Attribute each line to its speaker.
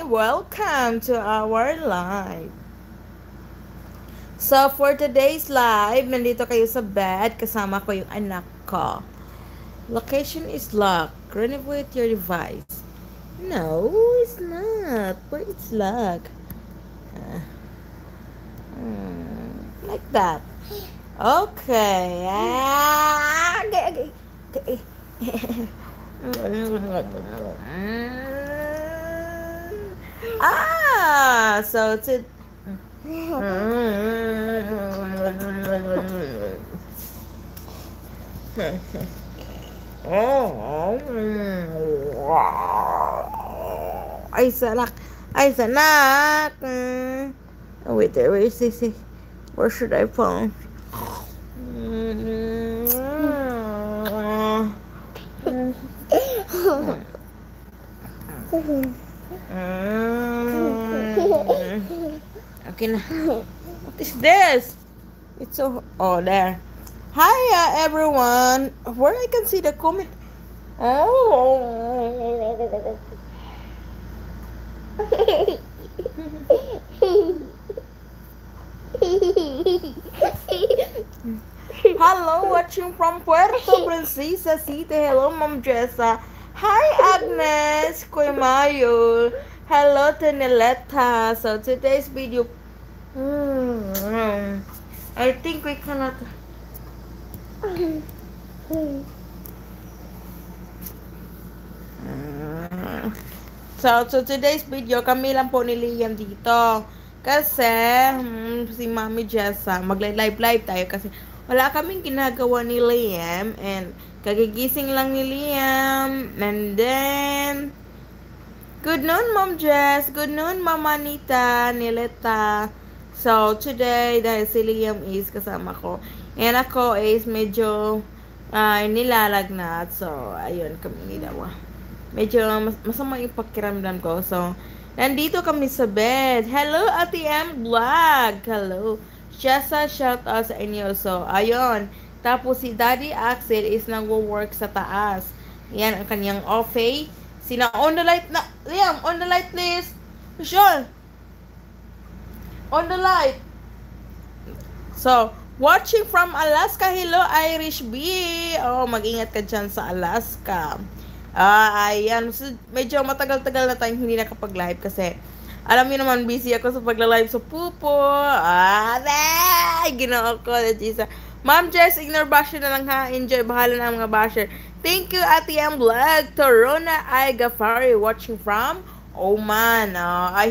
Speaker 1: welcome to our live. So, for today's live, nandito kayo sa bed, kasama ko yung anak ko. Location is locked. Renovate your device. No, it's not. Where it's locked? Like that. Okay. So to ay sanak. Wait there, where is this? Where should I phone? Okay na. What is this? It's so... Oh, there. Hi, everyone. Where I can see the comment? Oh. Hello, watching from Puerto Princesa City. Hello, Mom Jessa. Hi, Agnes. Kuya Mayo. Hello, Teneleta. So, today's video... I think we cannot... So, today's video, kami lang po ni Liam dito. Kasi, si Mami Jessa, mag-live tayo kasi wala kaming ginagawa ni Liam. And, kagigising lang ni Liam. And then, good noon, Mom Jess. Good noon, Mama Anita, Nileta. So, today, dahil si Liam is kasama ko. And ako is medyo nilalagnat. So, ayun kami nilawa. Medyo masama yung pakiramdam ko. So, nandito kami sa bed. Hello, Ate M Vlog. Hello. Jessa, shout out sa inyo. So, ayun. Tapos si Daddy Axel is nagwo-work sa taas. Yan ang kanyang office. Sina on the light na. Liam, on the light please. Michelle. On the light. So, watching from Alaska. Hello, Irish B. Oh, mag-ingat ka dyan sa Alaska. Ayan. So, medyo matagal-tagal na tayong hindi nakapag-live kasi alam niyo naman, busy ako sa pagla-live sa pupo. Ginawa ko. Ma'am Jess, ignore basher na lang ha. Enjoy. Bahala na mga basher. Thank you, Ate M Vlog. Torona I Gafari watching from Oman. I